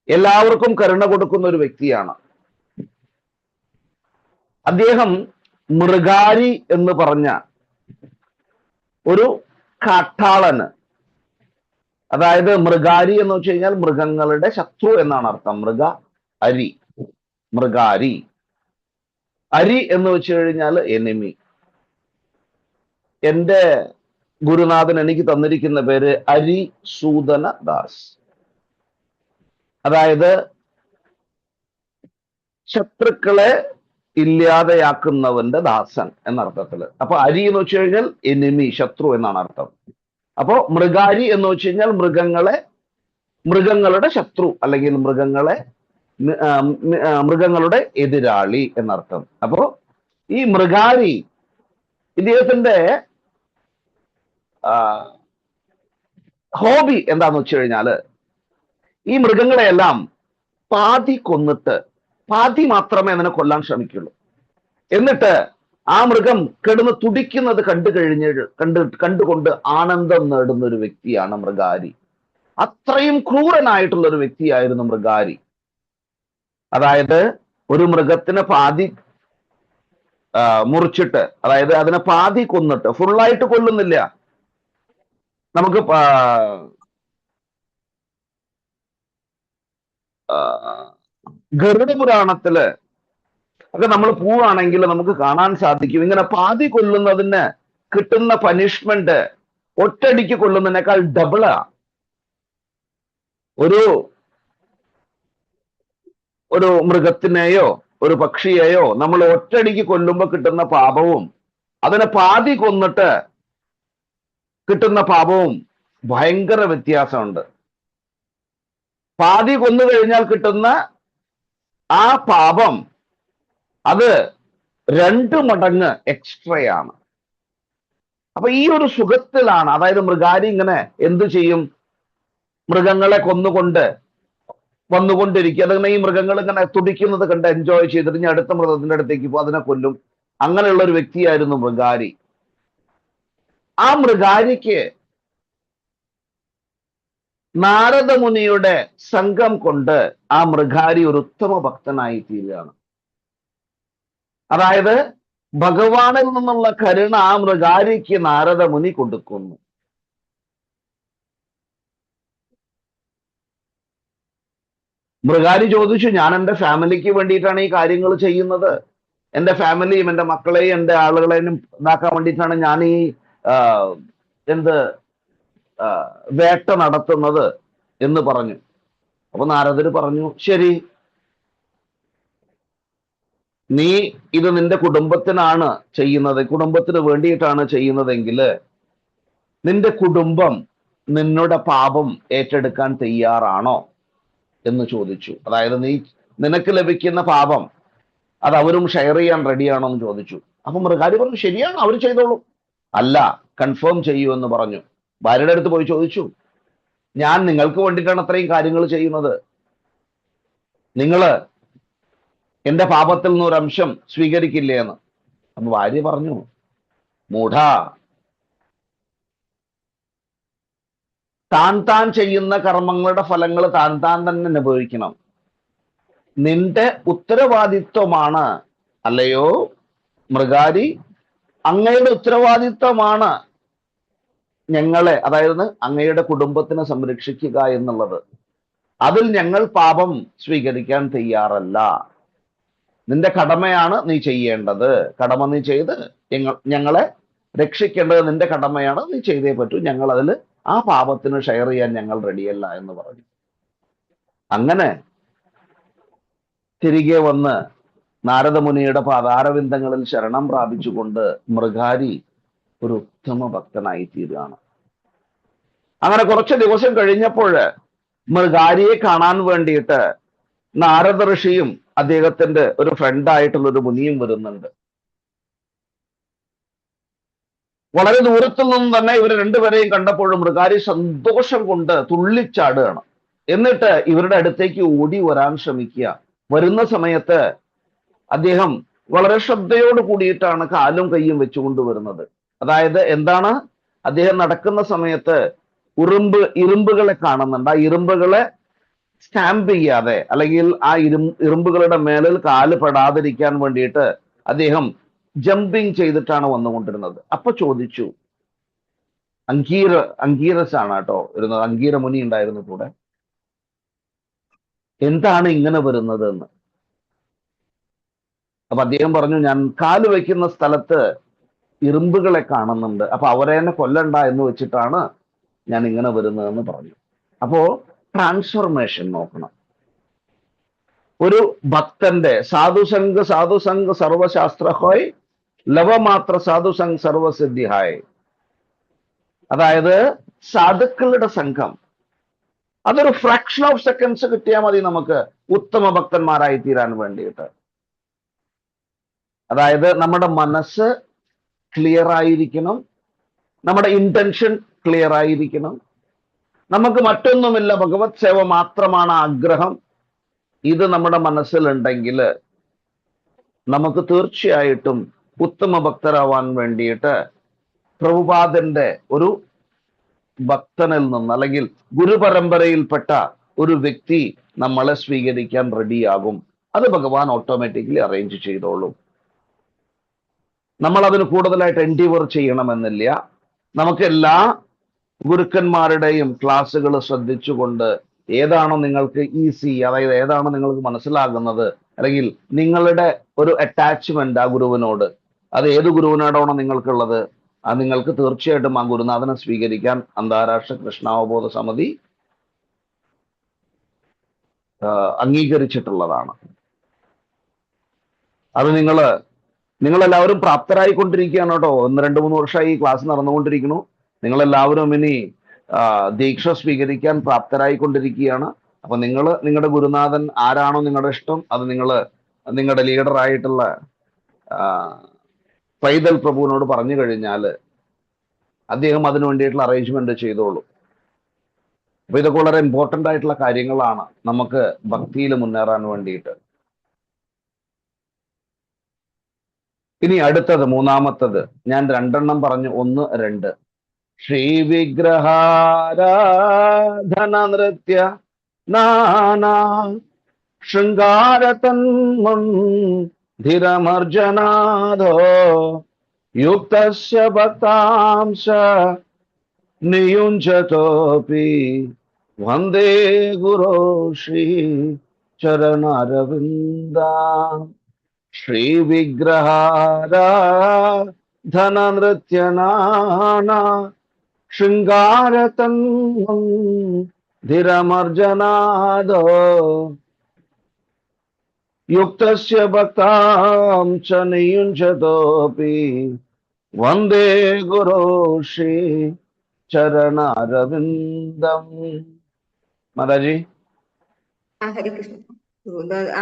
എല്ലാവർക്കും കരുണ കൊടുക്കുന്ന ഒരു വ്യക്തിയാണ്. അദ്ദേഹം മൃഗാരി എന്ന് പറഞ്ഞ ഒരു കാട്ടാളന്, അതായത് മൃഗാരി എന്ന് വെച്ച് കഴിഞ്ഞാൽ മൃഗങ്ങളുടെ ശത്രു എന്നാണ് അർത്ഥം. മൃഗാരി. അരി എന്ന് വെച്ച് കഴിഞ്ഞാൽ എനിമി. എന്റെ ഗുരുനാഥൻ എനിക്ക് തന്നിരിക്കുന്ന പേര് അരി സൂദന ദാസ്, അതായത് ശത്രുക്കളെ ഇല്ലാതെയാക്കുന്നവന്റെ ദാസൻ എന്നർത്ഥത്തില്. അപ്പൊ അരി എന്ന് വെച്ച് കഴിഞ്ഞാൽ എനിമി, ശത്രു എന്നാണ് അർത്ഥം. അപ്പോ മൃഗാരി എന്ന് വെച്ച് കഴിഞ്ഞാൽ മൃഗങ്ങളുടെ ശത്രു, അല്ലെങ്കിൽ മൃഗങ്ങളുടെ എതിരാളി എന്നർത്ഥം. അപ്പോ ഈ മൃഗാരി ഇദ്ദേഹത്തിന്റെ ഹോബി എന്താന്ന് വെച്ച് കഴിഞ്ഞാല് ഈ മൃഗങ്ങളെയെല്ലാം പാതി കൊന്നിട്ട്, പാതി മാത്രമേ അതിനെ കൊല്ലാൻ ശ്രമിക്കുള്ളൂ. എന്നിട്ട് ആ മൃഗം കിടന്ന് തുടിക്കുന്നത് കണ്ടുകൊണ്ട് ആനന്ദം നേടുന്ന ഒരു വ്യക്തിയാണ് മൃഗാരി. അത്രയും ക്രൂരനായിട്ടുള്ള ഒരു വ്യക്തിയായിരുന്നു മൃഗാരി. അതായത് ഒരു മൃഗത്തിന് പാതി മുറിച്ചിട്ട്, അതായത് അതിനെ പാതി കൊന്നിട്ട്, ഫുള്ളായിട്ട് കൊല്ലുന്നില്ല. നമുക്ക് ഗരുഡ പുരാണത്തില് ഒക്കെ നമ്മൾ പോവുകയാണെങ്കിൽ നമുക്ക് കാണാൻ സാധിക്കും, ഇങ്ങനെ പാതി കൊല്ലുന്നതിന് കിട്ടുന്ന പനിഷ്മെന്റ് ഒറ്റയടിക്ക് കൊല്ലുന്നതിനേക്കാൾ ഡബിളാ. ഒരു മൃഗത്തിനെയോ ഒരു പക്ഷിയെയോ നമ്മൾ ഒറ്റയടിക്ക് കൊല്ലുമ്പോൾ കിട്ടുന്ന പാപവും അതിനെ പാതി കൊന്നിട്ട് കിട്ടുന്ന പാപവും ഭയങ്കര വ്യത്യാസമുണ്ട്. പാതി കൊന്നു കഴിഞ്ഞാൽ കിട്ടുന്ന ആ പാപം അത് 2 മടങ്ങ് എക്സ്ട്രയാണ്. അപ്പൊ ഈ ഒരു സുഖത്തിലാണ്, അതായത് മൃഗാരി ഇങ്ങനെ എന്തു ചെയ്യും, മൃഗങ്ങളെ വന്നുകൊണ്ടിരിക്കുക. അതിങ്ങനെ ഈ മൃഗങ്ങൾ ഇങ്ങനെ തുടിക്കുന്നത് കണ്ട് എൻജോയ് ചെയ്തിട്ട് ഇനി അടുത്ത മൃഗത്തിന്റെ അടുത്തേക്ക് പോകും, അതിനെ കൊല്ലും. അങ്ങനെയുള്ള ഒരു വ്യക്തിയായിരുന്നു മൃഗാരി. ആ മൃഗാരിക്ക് നാരദ മുനിയുടെ സംഘം കൊണ്ട് ആ മൃഗാരി ഒരു ഉത്തമ ഭക്തനായി തീരുകയാണ്. അതായത് ഭഗവാനിൽ നിന്നുള്ള കരുണ ആ മൃഗാരിക്ക് നാരദ മുനി കൊടുക്കുന്നു. മൃഗാരി ചോദിച്ചു, ഞാൻ എൻ്റെ ഫാമിലിക്ക് വേണ്ടിയിട്ടാണ് ഈ കാര്യങ്ങൾ ചെയ്യുന്നത്, എൻ്റെ ഫാമിലിയും എൻ്റെ മക്കളെയും എൻ്റെ ആളുകളെയും ഇതാക്കാൻ വേണ്ടിയിട്ടാണ് ഞാൻ ഈ വേട്ട നടത്തുന്നത് എന്ന് പറഞ്ഞു. അപ്പൊ നാരദര് പറഞ്ഞു, ശരി, നീ ഇത് നിന്റെ കുടുംബത്തിനാണ് ചെയ്യുന്നത്, കുടുംബത്തിന് വേണ്ടിയിട്ടാണ് ചെയ്യുന്നതെങ്കിൽ നിന്റെ കുടുംബം നിന്നോട് പാപം ഏറ്റെടുക്കാൻ തയ്യാറാണോ എന്ന് ചോദിച്ചു. അതായത് നിനക്ക് ലഭിക്കുന്ന പാപം അത് അവരും ഷെയർ ചെയ്യാൻ റെഡിയാണോ എന്ന് ചോദിച്ചു. അപ്പൊ മൃഗാരി പറഞ്ഞു, ശരിയാണ്, അവർ ചെയ്തോളൂ. അല്ല, കൺഫേം ചെയ്യൂ എന്ന് പറഞ്ഞു. ഭാര്യയുടെ അടുത്ത് പോയി ചോദിച്ചു, ഞാൻ നിങ്ങൾക്ക് വേണ്ടിയിട്ടാണ് അത്രയും കാര്യങ്ങൾ ചെയ്യുന്നത്, നിങ്ങള് എന്റെ പാപത്തിൽ നിന്ന് ഒരു അംശം സ്വീകരിക്കില്ലേ എന്ന്. അപ്പൊ ഭാര്യ പറഞ്ഞു, മൂഢ, താൻ ചെയ്യുന്ന കർമ്മങ്ങളുടെ ഫലങ്ങൾ താൻ തന്നെ അനുഭവിക്കണം. നിന്റെ ഉത്തരവാദിത്വമാണ്, അല്ലയോ മൃഗാരി, അങ്ങയുടെ ഉത്തരവാദിത്വമാണ് ഞങ്ങളെ, അതായത് അങ്ങയുടെ കുടുംബത്തിനെ സംരക്ഷിക്കുക എന്നുള്ളത്. അതിൽ ഞങ്ങൾ പാപം സ്വീകരിക്കാൻ തയ്യാറല്ല. നിന്റെ കടമയാണ് നീ ചെയ്യേണ്ടത്, കടമ നീ ചെയ്ത് ഞങ്ങളെ രക്ഷിക്കേണ്ടത് നിന്റെ കടമയാണ്, നീ ചെയ്തേ പറ്റൂ, ഞങ്ങൾ അതിൽ ആ പാപത്തിന് ഷെയർ ചെയ്യാൻ ഞങ്ങൾ റെഡിയല്ല എന്ന് പറഞ്ഞു. അങ്ങനെ തിരികെ വന്ന് നാരദമുനിയുടെ പാതാരവിന്ദങ്ങളിൽ ശരണം പ്രാപിച്ചുകൊണ്ട് മൃഗാരി ഒരു ഉത്തമ ഭക്തനായി തീരുകയാണ്. അങ്ങനെ കുറച്ച് ദിവസം കഴിഞ്ഞപ്പോൾ മൃഗാരിയെ കാണാൻ വേണ്ടിയിട്ട് നാരദ ഋഷിയും അദ്ദേഹത്തിന്റെ ഒരു ഫ്രണ്ടായിട്ടുള്ള ഒരു മുനിയും വരുന്നുണ്ട്. വളരെ ദൂരത്തിൽ നിന്നും തന്നെ ഇവർ രണ്ടുപേരെയും കണ്ടപ്പോഴും മൃഗാരി സന്തോഷം കൊണ്ട് തുള്ളിച്ചാടുകയാണ്. എന്നിട്ട് ഇവരുടെ അടുത്തേക്ക് ഓടി വരാൻ ശ്രമിക്കുക. വരുന്ന സമയത്ത് അദ്ദേഹം വളരെ ശ്രദ്ധയോട് കൂടിയിട്ടാണ് കാലും കൈയും വെച്ചുകൊണ്ട് വരുന്നത്. അതായത് എന്താണ്, അദ്ദേഹം നടക്കുന്ന സമയത്ത് ഇരുമ്പുകളെ കാണുന്നുണ്ട്. ആ ഇരുമ്പുകളെ സ്റ്റാമ്പ് ചെയ്യാതെ, അല്ലെങ്കിൽ ആ ഇരുമ്പുകളുടെ മേലിൽ കാല് പെടാതിരിക്കാൻ വേണ്ടിയിട്ട് അദ്ദേഹം ജമ്പിങ് ചെയ്തിട്ടാണ് വന്നുകൊണ്ടിരുന്നത്. അപ്പൊ ചോദിച്ചു, അങ്കീരസ് ആണ് കേട്ടോ ഇരുന്നത്, അങ്കീര മുനി ഉണ്ടായിരുന്നു കൂടെ, എന്താണ് ഇങ്ങനെ വരുന്നത് എന്ന്. അപ്പൊ അദ്ദേഹം പറഞ്ഞു, ഞാൻ കാല് വയ്ക്കുന്ന സ്ഥലത്ത് ഇരുമ്പുകളെ കാണുന്നുണ്ട്, അപ്പൊ അവരെ തന്നെ കൊല്ലണ്ട എന്ന് വെച്ചിട്ടാണ് ഞാൻ ഇങ്ങനെ വരുന്നതെന്ന് പറഞ്ഞു. അപ്പോ ട്രാൻസ്ഫർമേഷൻ നോക്കണം. ഒരു ഭക്തന്റെ സാധുസംഘ സർവശാസ്ത്രഹോയ് ലവമാത്ര സാധുസംഘ് സർവസിദ്ധിഹായ്. അതായത് സാധുക്കളുടെ സംഘം, അതൊരു ഫ്രാക്ഷൻ ഓഫ് സെക്കൻഡ്സ് കിട്ടിയാൽ മതി നമുക്ക് ഉത്തമ ഭക്തന്മാരായി തീരാൻ വേണ്ടിയിട്ട്. അതായത് നമ്മുടെ മനസ്സ് ക്ലിയർ ആയിരിക്കണം, നമ്മുടെ ഇന്റൻഷൻ ക്ലിയർ ആയിരിക്കണം, നമുക്ക് മറ്റൊന്നുമില്ല, ഭഗവത് സേവ മാത്രമാണ് ആഗ്രഹം. ഇത് നമ്മുടെ മനസ്സിലുണ്ടെങ്കിൽ നമുക്ക് തീർച്ചയായിട്ടും ഉത്തമ ഭക്തരാവാൻ വേണ്ടിയിട്ട് പ്രഭുപാദന്റെ ഒരു ഭക്തനിൽ നിന്ന്, അല്ലെങ്കിൽ ഗുരുപരമ്പരയിൽപ്പെട്ട ഒരു വ്യക്തി നമ്മളെ സ്വീകരിക്കാൻ റെഡിയാകും. അത് ഭഗവാൻ ഓട്ടോമാറ്റിക്കലി അറേഞ്ച് ചെയ്തോളും. നമ്മൾ അതിന് കൂടുതലായിട്ട് എൻഡിവർ ചെയ്യണമെന്നില്ല. നമുക്ക് എല്ലാ ഗുരുക്കന്മാരുടെയും ക്ലാസ്സുകൾ ശ്രദ്ധിച്ചുകൊണ്ട് ഏതാണോ നിങ്ങൾക്ക് ഈസി, അതായത് ഏതാണോ നിങ്ങൾക്ക് മനസ്സിലാകുന്നത്, അല്ലെങ്കിൽ നിങ്ങളുടെ ഒരു അറ്റാച്ച്മെന്റ് ആ ഗുരുവിനോട്, അത് ഏത് ഗുരുവിനോടാണോ നിങ്ങൾക്കുള്ളത്, അത് നിങ്ങൾക്ക് തീർച്ചയായിട്ടും ആ ഗുരുനാഥനെ സ്വീകരിക്കാൻ അന്താരാഷ്ട്ര കൃഷ്ണാവബോധ സമിതി അംഗീകരിച്ചിട്ടുള്ളതാണ്. അത് നിങ്ങളെല്ലാവരും പ്രാപ്തരായിക്കൊണ്ടിരിക്കുകയാണ് കേട്ടോ. 1-2-3 വർഷമായി ഈ ക്ലാസ് നടന്നുകൊണ്ടിരിക്കുന്നു. നിങ്ങളെല്ലാവരും ഇനി ദീക്ഷ സ്വീകരിക്കാൻ പ്രാപ്തരായിക്കൊണ്ടിരിക്കുകയാണ്. അപ്പൊ നിങ്ങളുടെ ഗുരുനാഥൻ ആരാണോ നിങ്ങളുടെ ഇഷ്ടം, അത് നിങ്ങളുടെ ലീഡറായിട്ടുള്ള പൈതൽ പ്രഭുവിനോട് പറഞ്ഞു കഴിഞ്ഞാൽ അദ്ദേഹം അതിനു വേണ്ടിയിട്ടുള്ള അറേഞ്ച്മെന്റ് ചെയ്തോളൂ. അപ്പൊ ഇതൊക്കെ വളരെ ഇമ്പോർട്ടൻ്റ് ആയിട്ടുള്ള കാര്യങ്ങളാണ് നമുക്ക് ഭക്തിയിൽ മുന്നേറാൻ വേണ്ടിയിട്ട്. ഇനി അടുത്തത്, മൂന്നാമത്തത്, ഞാൻ 2 പറഞ്ഞു. 1, 2. ശ്രീവിഗ്രഹാരാധന നൃത്യ നാനാ ശൃംഗാരതന്മന്ദിരമർജനാദോ യുക്തസ്യ ഭക്താംശ നിയുഞ്ജതോപി വന്ദേ ഗുരോ ശ്രീ ചരണാരവിന്ദാ. ശ്രീവിഗ്രഹാരാധന നൃത്യനാനാ ശൃംഗാരതന്മന്ദിരമർജനാദോ യുക്തസ്യ ഭക്താം ച നിയുഞ്ജതോപി വന്ദേ ഗുരോ ശ്രീ ചരണാരവിന്ദം. മാതാജി. ഹരികൃഷ്ണൻ.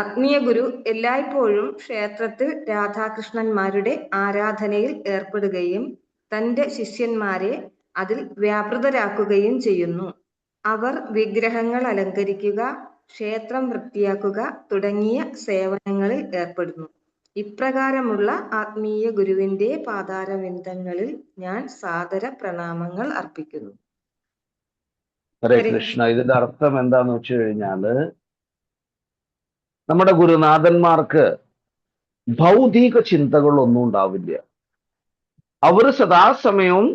ആത്മീയ ഗുരു എല്ലായ്പ്പോഴും ക്ഷേത്രത്തിൽ രാധാകൃഷ്ണന്മാരുടെ ആരാധനയിൽ ഏർപ്പെടുകയും തന്റെ ശിഷ്യന്മാരെ അതിൽ വ്യാപൃതരാക്കുകയും ചെയ്യുന്നു. അവർ വിഗ്രഹങ്ങൾ അലങ്കരിക്കുക, ക്ഷേത്രം വൃത്തിയാക്കുക തുടങ്ങിയ സേവനങ്ങളിൽ ഏർപ്പെടുന്നു. ഇപ്രകാരമുള്ള ആത്മീയ ഗുരുവിന്റെ പാതാരവിന്ദങ്ങളിൽ ഞാൻ സാദര പ്രണാമങ്ങൾ അർപ്പിക്കുന്നു. ഹരേ കൃഷ്ണ. ഇതിന്റെ അർത്ഥം എന്താന്ന് വെച്ച് കഴിഞ്ഞാല്, നമ്മുടെ ഗുരുനാഥന്മാർക്ക് ഭൗതിക ചിന്തകളൊന്നും ഉണ്ടാവില്ല. അവര് സദാസമയവും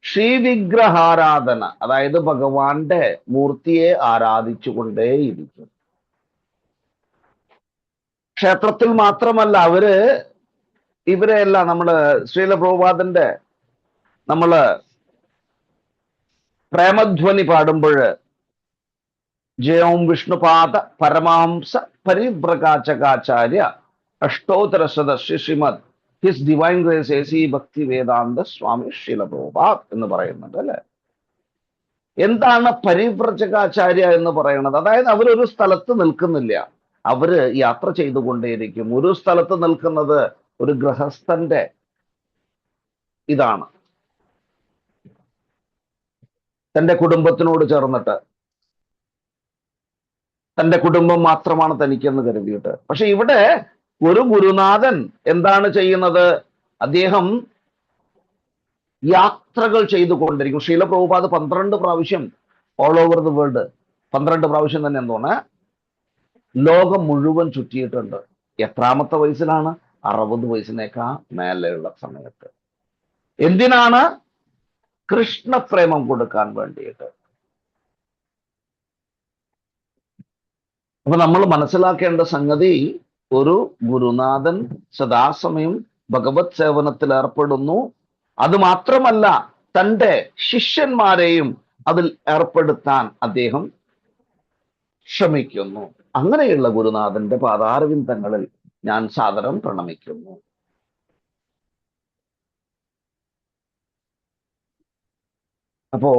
ശ്രീവിഗ്രഹാരാധന, അതായത് ഭഗവാന്റെ മൂർത്തിയെ ആരാധിച്ചുകൊണ്ടേയിരിക്കും. ക്ഷേത്രത്തിൽ മാത്രമല്ല, ഇവരെല്ലാം നമ്മള് ശ്രീല പ്രഭുപാദന്റെ പ്രേമധ്വനി പാടുമ്പോൾ ജയോം വിഷ്ണുപാദ പരമാംസ പരിവ്രകാചകാചാര്യ അഷ്ടോത്തര സദസ്യ Srimad his divine grace A C Bhaktivedanta സ്വാമി ശ്രീല പ്രഭുപാദ് എന്ന് പറയുന്നുണ്ട് അല്ലെ. എന്താണ് പരിവ്രജകാചാര്യ എന്ന് പറയുന്നത്? അതായത് അവരൊരു സ്ഥലത്ത് നിൽക്കുന്നില്ല, അവര് യാത്ര ചെയ്തുകൊണ്ടേയിരിക്കും. ഒരു സ്ഥലത്ത് നിൽക്കുന്നത് ഒരു ഗൃഹസ്ഥന്റെ ഇതാണ്. തന്റെ കുടുംബത്തിനോട് ചേർന്നിട്ട്, തന്റെ കുടുംബം മാത്രമാണ് തനിക്കെന്ന് കരുതിയിട്ട്. പക്ഷെ ഇവിടെ ഒരു ഗുരുനാഥൻ എന്താണ് ചെയ്യുന്നത്? അദ്ദേഹം യാത്രകൾ ചെയ്തുകൊണ്ടിരിക്കും. ശ്രീല പ്രഭുപാദ് 12 പ്രാവശ്യം ഓൾ ഓവർ ദി വേൾഡ്, 12 പ്രാവശ്യം തന്നെ എന്തോന്ന് ലോകം മുഴുവൻ ചുറ്റിയിട്ടുണ്ട്. എത്രാമത്തെ വയസ്സിലാണ്? 60 വയസ്സിനേക്കാൾ മേലെയുള്ള സമയത്ത്. എന്തിനാണ്? കൃഷ്ണപ്രേമം കൊടുക്കാൻ വേണ്ടിയിട്ട്. അപ്പൊ നമ്മൾ മനസ്സിലാക്കേണ്ട സംഗതി, ഒരു ഗുരുനാഥൻ സദാസമയം ഭഗവത് സേവനത്തിൽ ഏർപ്പെടുന്നു. അത് മാത്രമല്ല, തൻ്റെ ശിഷ്യന്മാരെയും അതിൽ ഏർപ്പെടുത്താൻ അദ്ദേഹം ശ്രമിക്കുന്നു. അങ്ങനെയുള്ള ഗുരുനാഥന്റെ പാതാരവിന്ദങ്ങളിൽ ഞാൻ സാദരം പ്രണമിക്കുന്നു. അപ്പോ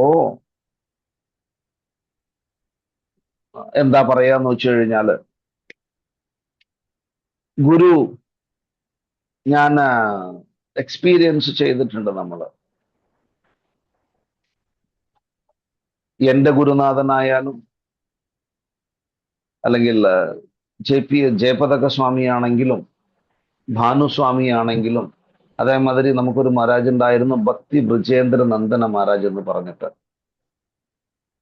എന്താ പറയാന്ന് വെച്ച് കഴിഞ്ഞാല്, ഗുരു ഞാൻ എക്സ്പീരിയൻസ് ചെയ്തിട്ടുണ്ട്. എന്റെ ഗുരുനാഥനായാലും അല്ലെങ്കിൽ ജയപതക സ്വാമിയാണെങ്കിലും ഭാനുസ്വാമിയാണെങ്കിലും, അതേമാതിരി നമുക്കൊരു മഹാരാജ് ഉണ്ടായിരുന്നു, ഭക്തി ബ്രിജേന്ദ്ര നന്ദന മഹാരാജ് എന്ന് പറഞ്ഞിട്ട്.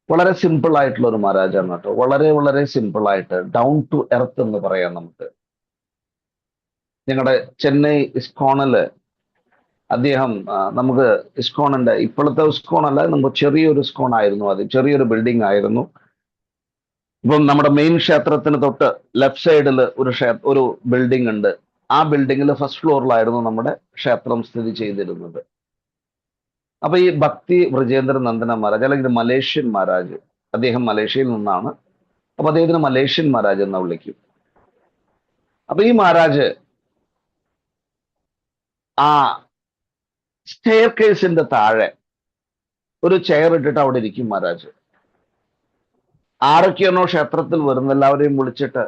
വളരെ സിമ്പിൾ ആയിട്ടുള്ള ഒരു മഹാരാജാണ് കേട്ടോ. വളരെ വളരെ സിമ്പിൾ ആയിട്ട്, ഡൗൺ ടു എർത്ത് എന്ന് പറയാം നമുക്ക്. ഞങ്ങളുടെ ചെന്നൈ ഇസ്കോണില് അദ്ദേഹം, നമുക്ക് ഇസ്കോണിന്റെ ഇപ്പോഴത്തെ ഇസ്കോൺ അല്ല, നമുക്ക് ചെറിയൊരു ഇസ്കോൺ ആയിരുന്നു. അത് ചെറിയൊരു ബിൽഡിംഗ് ആയിരുന്നു. ഇപ്പം നമ്മുടെ മെയിൻ ക്ഷേത്രത്തിന് തൊട്ട് ലെഫ്റ്റ് സൈഡിൽ ഒരു ബിൽഡിംഗ് ഉണ്ട്. ആ ബിൽഡിങ്ങിൽ ഫസ്റ്റ് ഫ്ലോറിലായിരുന്നു നമ്മുടെ ക്ഷേത്രം സ്ഥിതി ചെയ്തിരുന്നത്. അപ്പൊ ഈ ഭക്തി ബ്രജേന്ദ്ര നന്ദന മഹാരാജ്, അല്ലെങ്കിൽ മലേഷ്യൻ മഹാരാജ്, അദ്ദേഹം മലേഷ്യയിൽ നിന്നാണ്. അപ്പൊ അദ്ദേഹത്തിന് മലേഷ്യൻ മഹാരാജ് എന്ന് വിളിക്കും. അപ്പൊ ഈ മഹാരാജ് ആ സ്റ്റെയർ കേസിന്റെ താഴെ ഒരു ചെയർ ഇട്ടിട്ട് അവിടെ ഇരിക്കും മഹാരാജ്. ആരൊക്കെയാണോ ക്ഷേത്രത്തിൽ വരുന്ന എല്ലാവരെയും വിളിച്ചിട്ട്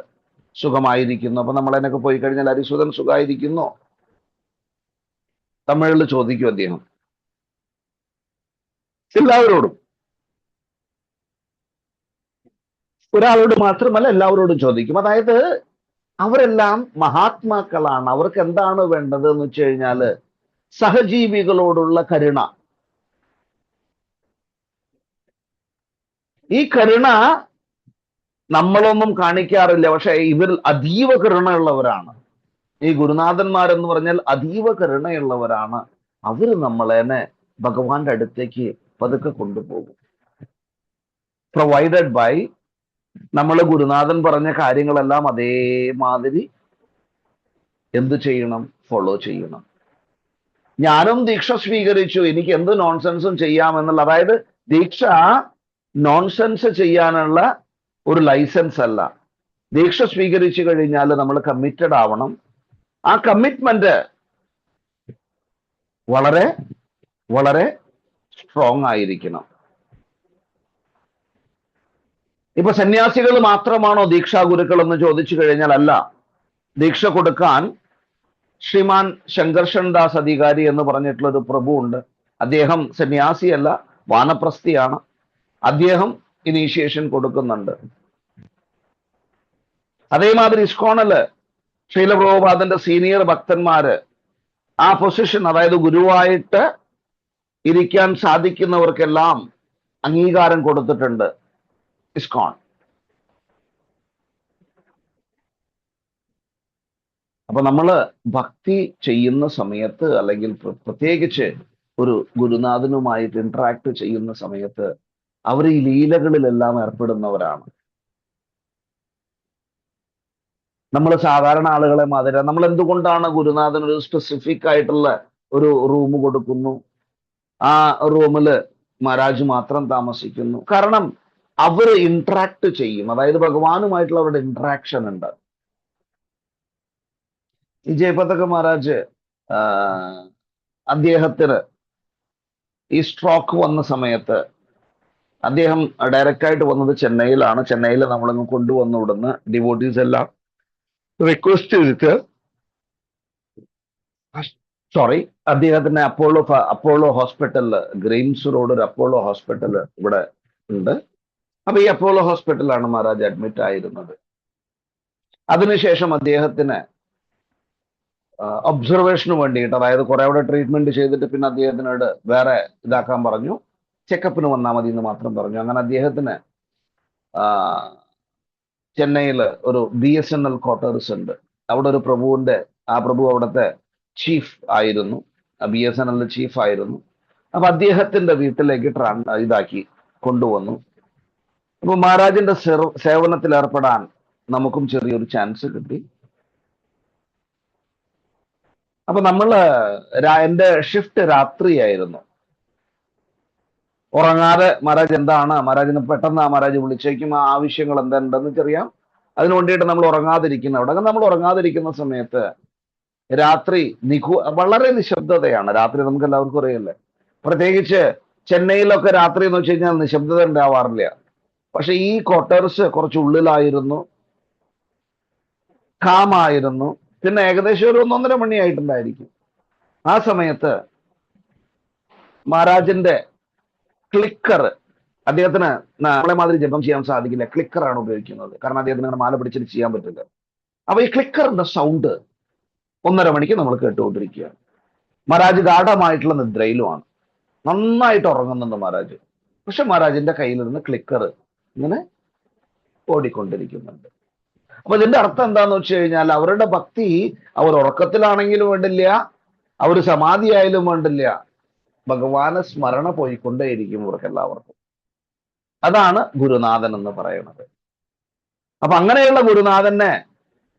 സുഖമായിരിക്കുന്നു, അപ്പൊ നമ്മളതിനൊക്കെ പോയി കഴിഞ്ഞാൽ അരിസുതൻ സുഖമായിരിക്കുന്നോ, തമിഴിൽ ചോദിക്കും അദ്ദേഹം എല്ലാവരോടും. ഒരാളോട് മാത്രമല്ല, എല്ലാവരോടും ചോദിക്കും. അതായത് അവരെല്ലാം മഹാത്മാക്കളാണ്. അവർക്ക് എന്താണ് വേണ്ടത് എന്ന് വെച്ച് കഴിഞ്ഞാല് സഹജീവികളോടുള്ള കരുണ. ഈ കരുണ നമ്മളൊന്നും കാണിക്കാറില്ല, പക്ഷെ ഇവരിൽ അതീവ കരുണയുള്ളവരാണ്. ഈ ഗുരുനാഥന്മാരെന്ന് പറഞ്ഞാൽ അതീവ കരുണയുള്ളവരാണ്. അവര് നമ്മളെന്നെ ഭഗവാന്റെ അടുത്തേക്ക് പതുക്കെ കൊണ്ടുപോകും. പ്രൊവൈഡഡ് ബൈ, നമ്മൾ ഗുരുനാഥൻ പറഞ്ഞ കാര്യങ്ങളെല്ലാം അതേമാതിരി എന്ത് ചെയ്യണം? ഫോളോ ചെയ്യണം. ഞാനും ദീക്ഷ സ്വീകരിച്ചു, എനിക്ക് എന്ത് നോൺസെൻസും ചെയ്യാമെന്നുള്ള, അതായത് ദീക്ഷ നോൺസെൻസ് ചെയ്യാനുള്ള ഒരു ലൈസൻസ് അല്ല. ദീക്ഷ സ്വീകരിച്ചു കഴിഞ്ഞാൽ നമ്മൾ കമ്മിറ്റഡ് ആവണം. ആ കമ്മിറ്റ്മെന്റ് വളരെ വളരെ സ്ട്രോങ് ആയിരിക്കണം. ഇപ്പൊ സന്യാസികൾ മാത്രമാണോ ദീക്ഷാ ഗുരുക്കൾ എന്ന് ചോദിച്ചു കഴിഞ്ഞാൽ അല്ല. ദീക്ഷ കൊടുക്കാൻ ശ്രീമാൻ ശങ്കർഷൻ ദാസ് അധികാരി എന്ന് പറഞ്ഞിട്ടുള്ള ഒരു പ്രഭു ഉണ്ട്. അദ്ദേഹം സന്യാസിയല്ല, വാനപ്രസ്ഥിയാണ്. അദ്ദേഹം ഇനീഷ്യേഷൻ കൊടുക്കുന്നുണ്ട്. അതേമാതിരി ഇസ്കോണില് ശ്രീല പ്രഭുപാദന്റെ സീനിയർ ഭക്തന്മാര് ആ പൊസിഷൻ, അതായത് ഗുരുവായിട്ട് ഇരിക്കാൻ സാധിക്കുന്നവർക്കെല്ലാം അംഗീകാരം കൊടുത്തിട്ടുണ്ട് ഇസ്കോൺ. അപ്പൊ നമ്മള് ഭക്തി ചെയ്യുന്ന സമയത്ത്, അല്ലെങ്കിൽ പ്രത്യേകിച്ച് ഒരു ഗുരുനാഥനുമായിട്ട് ഇന്ററാക്ട് ചെയ്യുന്ന സമയത്ത്, അവർ ഈ ലീലകളിലെല്ലാം ഏർപ്പെടുന്നവരാണ്. നമ്മൾ സാധാരണ ആളുകളെ മാതിരി, നമ്മൾ എന്തുകൊണ്ടാണ് ഗുരുനാഥൻ ഒരു സ്പെസിഫിക് ആയിട്ടുള്ള ഒരു റൂം കൊടുക്കുന്നു, ആ റൂമില് മഹാരാജ് മാത്രം താമസിക്കുന്നു? കാരണം അവർ ഇന്ററാക്ട് ചെയ്യും, അതായത് ഭഗവാനുമായിട്ടുള്ള അവരുടെ ഇന്ററാക്ഷൻ ഉണ്ട്. ഈ ജയപതക മഹാരാജ്, അദ്ദേഹത്തിന് ഈ സ്ട്രോക്ക് വന്ന സമയത്ത് അദ്ദേഹം ഡയറക്റ്റ് ആയിട്ട് വന്നത് ചെന്നൈയിലാണ്. ചെന്നൈയിൽ നമ്മളങ്ങ് കൊണ്ടുവന്നു വിടുന്ന ഡിവോട്ടീസ് എല്ലാം റിക്വസ്റ്റ് ചെയ്തിട്ട് സോറി, അദ്ദേഹത്തിന് അപ്പോളോ ഹോസ്പിറ്റലില്, ഗ്രെയിംസ് റോഡ് ഒരു അപ്പോളോ ഹോസ്പിറ്റൽ ഇവിടെ ഉണ്ട്. അപ്പൊ ഈ അപ്പോളോ ഹോസ്പിറ്റലിലാണ് മഹാരാജ് അഡ്മിറ്റ് ആയിരുന്നത്. അതിനുശേഷം അദ്ദേഹത്തിന് ഒബ്സർവേഷന് വേണ്ടിയിട്ട്, അതായത് കുറെ അവിടെ ട്രീറ്റ്മെന്റ് ചെയ്തിട്ട് പിന്നെ അദ്ദേഹത്തിനോട് വേറെ ഇതാക്കാൻ പറഞ്ഞു, ചെക്കപ്പിന് വന്നാൽ മതി എന്ന് മാത്രം പറഞ്ഞു. അങ്ങനെ അദ്ദേഹത്തിന് ചെന്നൈയിൽ ഒരു BSNL ക്വാർട്ടേഴ്സ് ഉണ്ട്. അവിടെ ഒരു ആ പ്രഭു അവിടുത്തെ ചീഫ് ആയിരുന്നു, BSNL ചീഫ് ആയിരുന്നു. അപ്പൊ അദ്ദേഹത്തിന്റെ വീട്ടിലേക്ക് ഇതാക്കി കൊണ്ടുവന്നു. അപ്പൊ മഹാരാജിന്റെ സേവനത്തിൽ ഏർപ്പെടാൻ നമുക്കും ചെറിയൊരു ചാൻസ് കിട്ടി. അപ്പൊ എന്റെ ഷിഫ്റ്റ് രാത്രിയായിരുന്നു. ഉറങ്ങാതെ മഹാരാജിന് പെട്ടെന്ന് മഹാരാജ് വിളിച്ചേക്കും, ആ ആവശ്യങ്ങൾ എന്തുണ്ടെന്ന് അറിയാം. അതിനു വേണ്ടിയിട്ട് നമ്മൾ ഉറങ്ങാതിരിക്കുന്ന അവിടെ നമ്മൾ ഉറങ്ങാതിരിക്കുന്ന സമയത്ത് രാത്രി വളരെ നിശബ്ദതയാണ്. രാത്രി നമുക്ക് എല്ലാവർക്കും അറിയില്ലേ, പ്രത്യേകിച്ച് ചെന്നൈയിലൊക്കെ രാത്രി എന്ന് വെച്ച് കഴിഞ്ഞാൽ നിശബ്ദത ഉണ്ടാവാറില്ല. പക്ഷെ ഈ ക്വാർട്ടേഴ്സ് കുറച്ച് ഉള്ളിലായിരുന്നു, കാമായിരുന്നു. പിന്നെ ഏകദേശം ഒരു 1-1.5 മണിയായിട്ടുണ്ടായിരിക്കും. ആ സമയത്ത് മഹാരാജിന്റെ ക്ലിക്കർ, അദ്ദേഹത്തിന് നമ്മളെ മാതിരി ജപം ചെയ്യാൻ സാധിക്കില്ല, ക്ലിക്കറാണ് ഉപയോഗിക്കുന്നത്. കാരണം അദ്ദേഹത്തിന് അങ്ങനെ മാല പിടിച്ചിട്ട് ചെയ്യാൻ പറ്റില്ല. അപ്പൊ ഈ ക്ലിക്കറിന്റെ സൗണ്ട് 1.5 മണിക്ക് നമ്മൾ കേട്ടുകൊണ്ടിരിക്കുകയാണ്. മഹാരാജ് ഗാഠമായിട്ടുള്ള നിദ്രയിലുമാണ്, നന്നായിട്ട് ഉറങ്ങുന്നുണ്ട് മഹാരാജ്. പക്ഷെ മഹാരാജിന്റെ കയ്യിലിരുന്ന് ക്ലിക്കർ ഇങ്ങനെ ഓടിക്കൊണ്ടിരിക്കുന്നുണ്ട്. അപ്പൊ ഇതിന്റെ അർത്ഥം എന്താന്ന് വെച്ച് കഴിഞ്ഞാൽ, അവരുടെ ഭക്തി, അവർ ഉറക്കത്തിലാണെങ്കിലും വേണ്ടില്ല, അവർ സമാധിയായാലും വേണ്ടില്ല, ഭഗവാനെ സ്മരണ പോയിക്കൊണ്ടേയിരിക്കും ഇവർക്ക് എല്ലാവർക്കും. അതാണ് ഗുരുനാഥൻ എന്ന് പറയുന്നത്. അപ്പൊ അങ്ങനെയുള്ള ഗുരുനാഥനെ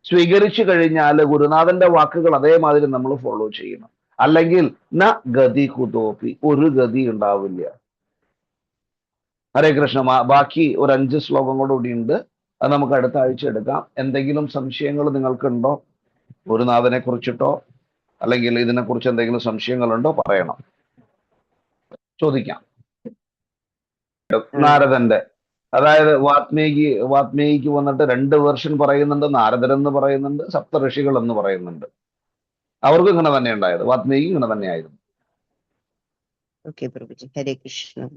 സ്വീകരിച്ചു കഴിഞ്ഞാൽ ഗുരുനാഥന്റെ വാക്കുകൾ അതേമാതിരി നമ്മൾ ഫോളോ ചെയ്യണം. അല്ലെങ്കിൽ ന ഗതി കുതോപി, ഒരു ഗതി ഉണ്ടാവില്ല. ഹരേ കൃഷ്ണ. ബാക്കി ഒരു 5 ശ്ലോകങ്ങളോടുകൂടി ഉണ്ട്, അത് നമുക്ക് അടുത്ത ആഴ്ച എടുക്കാം. എന്തെങ്കിലും സംശയങ്ങൾ നിങ്ങൾക്കുണ്ടോ, ഗുരുനാഥനെ കുറിച്ചിട്ടോ അല്ലെങ്കിൽ ഇതിനെക്കുറിച്ച് എന്തെങ്കിലും സംശയങ്ങളുണ്ടോ പറയണം, ചോദിക്കാം. നാരദന്റെ, അതായത് വാത്മീകിക്ക് വന്നിട്ട് 2 വേർഷൻ പറയുന്നുണ്ട്. നാരദരെന്ന് പറയുന്നുണ്ട്, സപ്തഋഷികൾ എന്ന് പറയുന്നുണ്ട്. അവർക്കും ഇങ്ങനെ തന്നെ ഉണ്ടായത്, വാത്മീകി ഇങ്ങനെ തന്നെയായിരുന്നു. ഓക്കെ പ്രഭുജി. ഹരേ കൃഷ്ണ.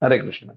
ഹരേ കൃഷ്ണ.